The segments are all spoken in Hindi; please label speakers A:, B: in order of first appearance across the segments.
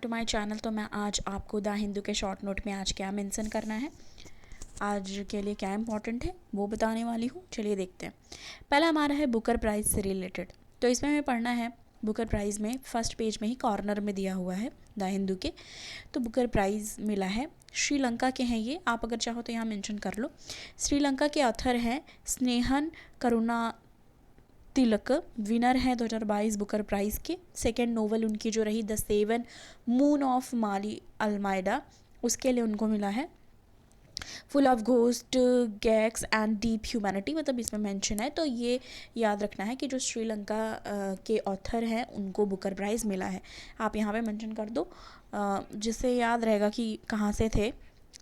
A: To my channel. तो मैं आज आपको द हिंदू के शॉर्ट नोट में आज क्या मेंशन करना है, आज के लिए क्या इंपॉर्टेंट है वो बताने वाली हूँ। चलिए देखते हैं। पहला हमारा है बुकर प्राइज़ से रिलेटेड। तो इसमें हमें पढ़ना है बुकर प्राइज़ में फर्स्ट पेज में ही कॉर्नर में दिया हुआ है द हिंदू के। तो बुकर प्राइज़ मिला है, श्रीलंका के हैं ये, आप अगर चाहो तो यहाँ मेंशन कर लो। श्रीलंका के ऑथर हैं स्नेहन करुणा तिलक, विनर है 2022 बुकर प्राइज़ के। सेकेंड नोवेल उनकी जो रही द सेवन मून ऑफ माली अल्माइडा, उसके लिए उनको मिला है। Full of ghost gags and deep humanity, मतलब इसमें मेंशन है। तो ये याद रखना है कि जो श्रीलंका के ऑथर हैं उनको बुकर प्राइज़ मिला है। आप यहाँ पे मेंशन कर दो जिससे याद रहेगा कि कहाँ से थे,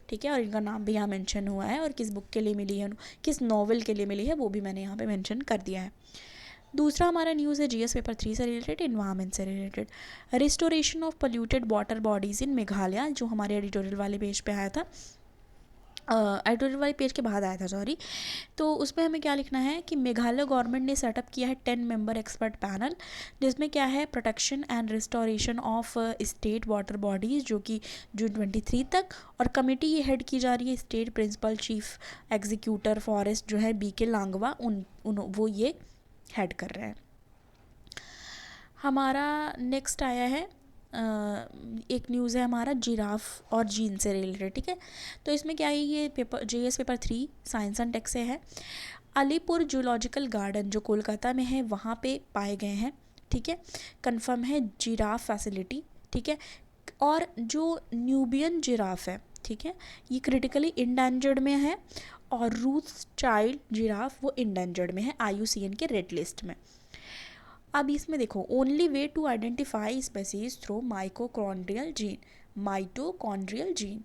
A: ठीक है। और इनका नाम भी यहाँ मेंशन हुआ है और किस बुक के लिए मिली है, किस नॉवल के लिए मिली है वो भी मैंने यहाँ पे मेंशन कर दिया है। दूसरा हमारा न्यूज़ है जीएस पेपर 3 से रिलेटेड, इन्वायरमेंट से related. Restoration of polluted water bodies इन मेघालय, जो हमारे एडिटोरियल वाले पेज पे आया था, एडिटोरियल वाले पेज के बाद आया था सॉरी। तो उसमें हमें क्या लिखना है कि मेघालय गवर्नमेंट ने सेटअप किया है 10 मेंबर एक्सपर्ट पैनल, जिसमें क्या है protection and restoration of state water bodies, जो कि जून 23 तक। और कमेटी ये हेड की जा रही है state principal chief executor forest जो है बीके लांगवा, वो ये हेड कर रहे हैं। हमारा नेक्स्ट आया है एक न्यूज़ है हमारा जिराफ और जीन से रिलेटेड, ठीक है। तो इसमें क्या है, ये paper GS paper 3 science and tech से है। अलीपुर जूलॉजिकल गार्डन जो कोलकाता में है वहाँ पे पाए गए हैं, ठीक है। कंफर्म है जिराफ फैसिलिटी, ठीक है। और जो न्यूबियन जिराफ है, ठीक है, ये क्रिटिकली इंडेंजर्ड में है। और रूथ चाइल्ड जिराफ वो इंडेंजर्ड में है IUCN के रेड लिस्ट में। अब इसमें देखो, only way to identify species through mitochondrial gene.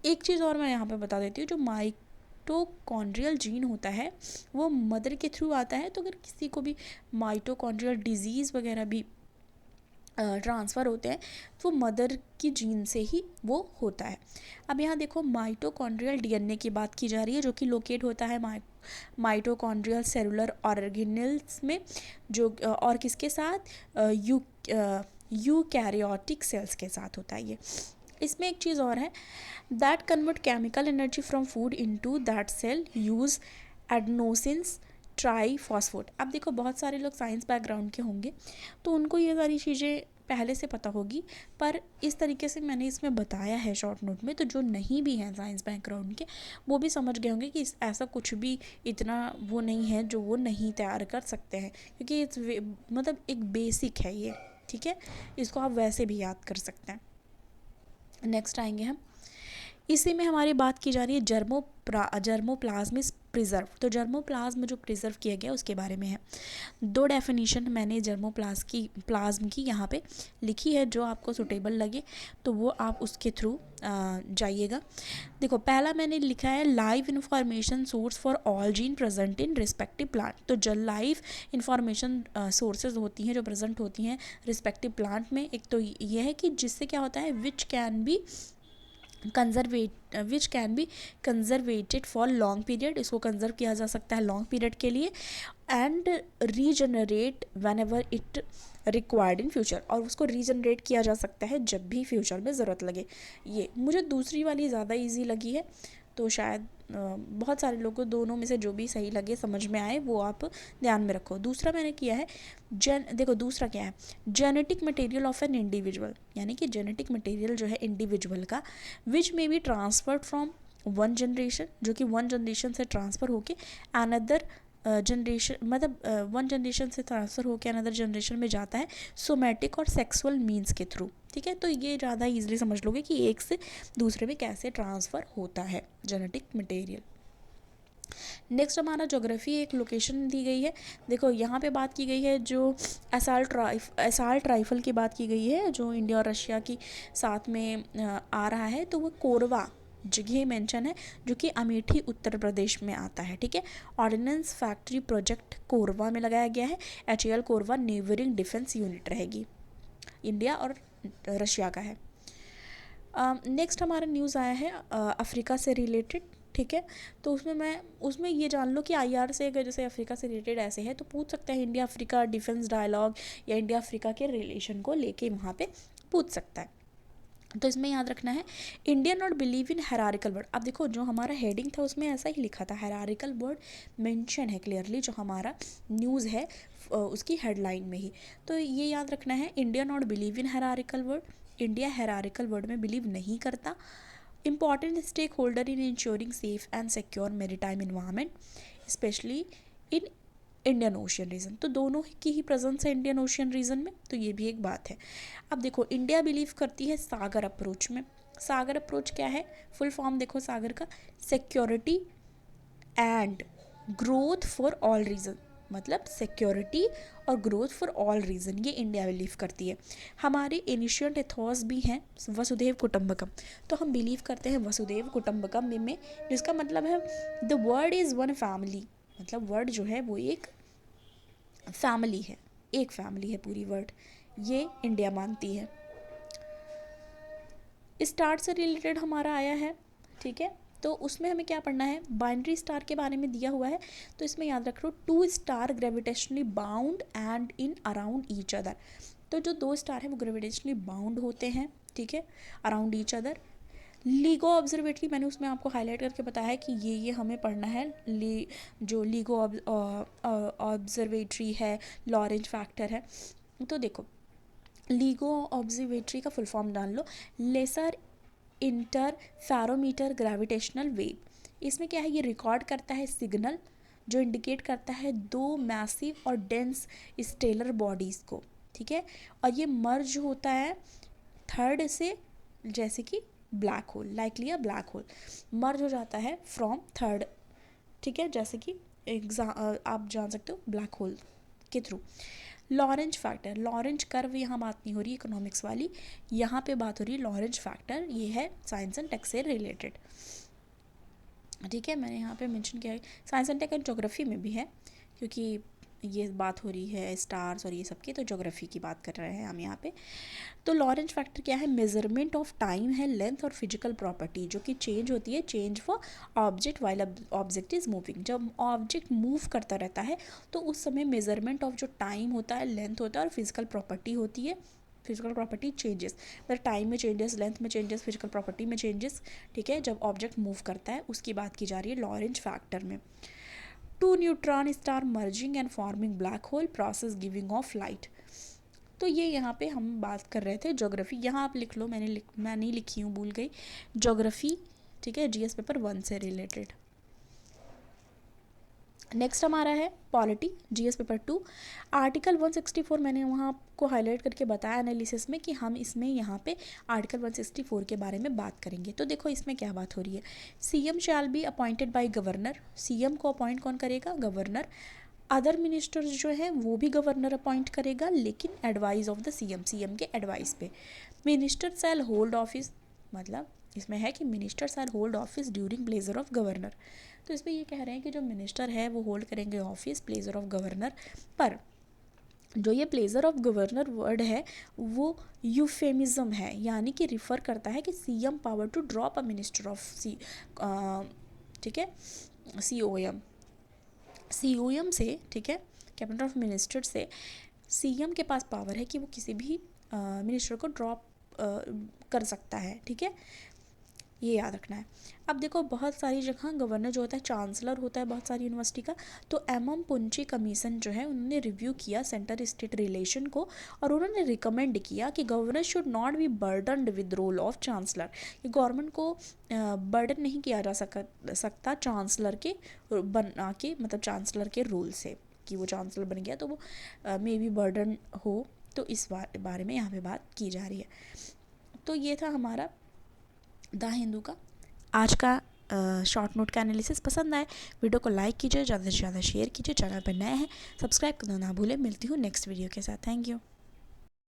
A: एक चीज़ और मैं यहाँ पे बता देती हूँ, जो माइटोकॉन्ड्रियल जीन होता है वो मदर के थ्रू आता है। तो अगर किसी को भी माइटोकॉन्ड्रियल डिजीज़ वगैरह भी ट्रांसफ़र होते हैं तो मदर की जीन से ही वो होता है। अब यहाँ देखो, माइटोकॉन्ड्रियल DNA की बात की जा रही है, जो कि लोकेट होता है माइटोकॉन्ड्रियल सेलुलर ऑर्गेनेल्स में, जो और किसके साथ, यूकैरियोटिक सेल्स के साथ होता है ये। इसमें एक चीज़ और है, that convert chemical energy from food into that cell use adenosines triphosphate. अब देखो, बहुत सारे लोग साइंस बैकग्राउंड के होंगे तो उनको ये सारी चीज़ें पहले से पता होगी, पर इस तरीके से मैंने इसमें बताया है शॉर्ट नोट में, तो जो नहीं भी हैं साइंस बैकग्राउंड के वो भी समझ गए होंगे कि ऐसा कुछ भी इतना वो नहीं है जो वो नहीं तैयार कर सकते हैं, क्योंकि मतलब एक बेसिक है ये, ठीक है। इसको आप वैसे भी याद कर सकते हैं। नेक्स्ट आएंगे हम, इसी में हमारी बात की जा रही है जर्मोप्लाज्म प्रिजर्व। तो जर्मोप्लाज्म जो प्रिजर्व किया गया उसके बारे में है। 2 डेफिनेशन मैंने प्लाज्म की यहाँ पे लिखी है, जो आपको सुटेबल लगे तो वो आप उसके थ्रू जाइएगा। देखो, पहला मैंने लिखा है live information source for all gene present in respective plant. तो जो लाइव इंफॉर्मेशन सोर्सेज होती हैं, जो प्रेजेंट होती हैं रिस्पेक्टिव प्लांट में, एक तो ये है कि जिससे क्या होता है which can be conserved for long period, इसको कंजर्व किया जा सकता है लॉन्ग पीरियड के लिए, and regenerate whenever it required in future, और उसको रीजनरेट किया जा सकता है जब भी फ्यूचर में ज़रूरत लगे। ये मुझे दूसरी वाली ज़्यादा इजी लगी है, तो शायद बहुत सारे लोगों को दोनों में से जो भी सही लगे समझ में आए वो आप ध्यान में रखो। दूसरा मैंने किया है देखो दूसरा क्या है, genetic material of an individual, यानी कि जेनेटिक मटेरियल जो है इंडिविजुअल का, विच में be transferred from one generation, जो कि वन जनरेशन से ट्रांसफ़र होके अनदर जनरेशन, मतलब वन जनरेशन से ट्रांसफ़र होकर अनदर जनरेशन में जाता है सोमैटिक और सेक्सुअल मीन्स के थ्रू, ठीक है। तो ये ज़्यादा ईजिली समझ लोगे कि एक से दूसरे में कैसे ट्रांसफ़र होता है जेनेटिक मटेरियल। नेक्स्ट हमारा ज्योग्राफी, एक लोकेशन दी गई है। देखो, यहाँ पे बात की गई है जो असाल्ट राइफल की बात की गई है, जो इंडिया और रशिया की साथ में आ रहा है। तो वो कोरवा जगह मेंशन है, जो कि अमेठी उत्तर प्रदेश में आता है, ठीक है। ऑर्डिनेंस फैक्ट्री प्रोजेक्ट कोरवा में लगाया गया है। HAL Korwa neighbouring defence unit रहेगी, इंडिया और रशिया का है। नेक्स्ट हमारा न्यूज़ आया है अफ्रीका से रिलेटेड, ठीक है। तो उसमें ये जान लो कि IR से अगर जैसे अफ्रीका से रिलेटेड ऐसे है तो पूछ सकते हैं इंडिया अफ्रीका डिफेंस डायलॉग, या इंडिया अफ्रीका के रिलेशन को लेके वहाँ पे पूछ सकता है। तो इसमें याद रखना है India not believe in hierarchical word. अब देखो जो हमारा हेडिंग था उसमें ऐसा ही लिखा था, हायरार्किकल वर्ड मेंशन है क्लियरली जो हमारा न्यूज़ है उसकी हेडलाइन में ही। तो ये याद रखना है India not believe in hierarchical word, India hierarchical word में बिलीव नहीं करता। Important stakeholder in ensuring safe and secure maritime environment especially in Indian Ocean region. तो दोनों की ही प्रेजेंस है इंडियन ओशियन रीजन में, तो ये भी एक बात है। अब देखो इंडिया बिलीव करती है सागर अप्रोच में। सागर अप्रोच क्या है, फुल फॉर्म देखो सागर का, security and growth for all region, मतलब सिक्योरिटी और ग्रोथ फॉर ऑल रीजन, ये इंडिया बिलीव करती है। हमारे एनिशियंट एथॉस भी हैं वसुधैव कुटुंबकम, तो हम बिलीव करते हैं वसुधैव कुटुंबकम में, जिसका मतलब है the word is one family, मतलब वर्ड जो है वो एक फैमिली है, एक फैमिली है पूरी वर्ड, ये इंडिया मानती है। स्टार से रिलेटेड हमारा आया है, ठीक है, तो उसमें हमें क्या पढ़ना है, बाइनरी स्टार के बारे में दिया हुआ है। तो इसमें याद रख लो 2 star gravitationally bound and in around each other. तो जो 2 स्टार हैं वो ग्रेविटेशनली बाउंड होते हैं, ठीक है, around each other. LIGO observatory मैंने उसमें आपको हाईलाइट करके बताया है कि ये हमें पढ़ना है। जो लीगो ऑब्जर्वेटरी है, लॉरेंज फैक्टर है। तो देखो लीगो ऑब्जर्वेटरी का फुल फॉर्म डाल लो, लेसर इंटरफेरोमीटर ग्रेविटेशनल वेव। इसमें क्या है, ये रिकॉर्ड करता है सिग्नल जो इंडिकेट करता है 2 मैसिव और डेंस स्टेलर बॉडीज़ को, ठीक है, और ये मर्ज होता है थर्ड से, जैसे कि black hole, likely a black hole merge हो जाता है फ्रॉम थर्ड, ठीक है, जैसे कि आप जान सकते हो ब्लैक होल के थ्रू। लॉरेंज फैक्टर, लॉरेंज कर्व यहाँ बात नहीं हो रही इकोनॉमिक्स वाली, यहाँ पे बात हो रही है लॉरेंज फैक्टर, ये है साइंस एंड टेक से रिलेटेड, ठीक है, मैंने यहाँ पे मेंशन किया है। Science and tech and geography में भी है, क्योंकि ये बात हो रही है स्टार्स और ये सब की, तो ज्योग्राफी की बात कर रहे हैं हम यहाँ पे। तो लॉरेंज फैक्टर क्या है, मेजरमेंट ऑफ टाइम है, लेंथ और फिजिकल प्रॉपर्टी जो कि चेंज होती है, change for object while object is moving. जब ऑब्जेक्ट मूव करता रहता है तो उस समय मेजरमेंट ऑफ जो टाइम होता है, लेंथ होता है और फिजिकल प्रॉपर्टी होती है, फिजिकल प्रॉपर्टी चेंजेस, मतलब टाइम में चेंजेस, लेंथ में चेंजेस, फिजिकल प्रॉपर्टी में चेंजेस, ठीक है, जब ऑब्जेक्ट मूव करता है उसकी बात की जा रही है लॉरेंज फैक्टर में। 2 neutron star merging and forming black hole process giving of light. तो ये यहाँ पे हम बात कर रहे थे ज्योग्राफी, यहाँ आप लिख लो, मैं नहीं लिखी हूँ, भूल गई, ज्योग्राफी, ठीक है, जीएस पेपर 1 से रिलेटेड। नेक्स्ट हमारा है पॉलिटी, जीएस पेपर 2, आर्टिकल 164 मैंने वहाँ आपको हाईलाइट करके बताया एनालिसिस में कि हम इसमें यहाँ पे आर्टिकल 164 के बारे में बात करेंगे। तो देखो इसमें क्या बात हो रही है, CM shall be appointed by governor, CM को अपॉइंट कौन करेगा, गवर्नर। अदर मिनिस्टर्स जो है वो भी गवर्नर अपॉइंट करेगा, लेकिन advice of the CM, CM के एडवाइस पे। मिनिस्टर शैल होल्ड ऑफिस, मतलब इसमें है कि minister shall hold office during pleasure of governor. तो इसमें ये कह रहे हैं कि जो मिनिस्टर है वो होल्ड करेंगे ऑफिस प्लेजर ऑफ गवर्नर, पर जो ये प्लेजर ऑफ गवर्नर वर्ड है वो यूफेमिज्म है, यानी कि रिफ़र करता है कि CM power to drop a minister of ठीक है, सीओएम, सीओएम से, ठीक है, कैबिनेट ऑफ मिनिस्टर से सीएम के पास पावर है कि वो किसी भी मिनिस्टर को ड्रॉप कर सकता है, ठीक है, ये याद रखना है। अब देखो बहुत सारी जगह गवर्नर जो होता है चांसलर होता है बहुत सारी यूनिवर्सिटी का, तो एम पुंची कमीशन जो है उन्होंने रिव्यू किया सेंटर स्टेट रिलेशन को, और उन्होंने रिकमेंड किया कि governor should not be burdened with role of chancellor, कि गवर्नमेंट को बर्डन नहीं किया जा सकता चांसलर के बना के, मतलब चांसलर के रोल से, कि वो चांसलर बन गया तो वो मे बी बर्डन हो, तो इस बारे में यहाँ पे बात की जा रही है। तो ये था हमारा द हिंदू का आज का शॉर्ट नोट का एनालिसिस। पसंद आए वीडियो को लाइक कीजिए, ज़्यादा से ज़्यादा शेयर कीजिए, चैनल पर नए हैं सब्सक्राइब करना ना भूलें। मिलती हूँ नेक्स्ट वीडियो के साथ, थैंक यू।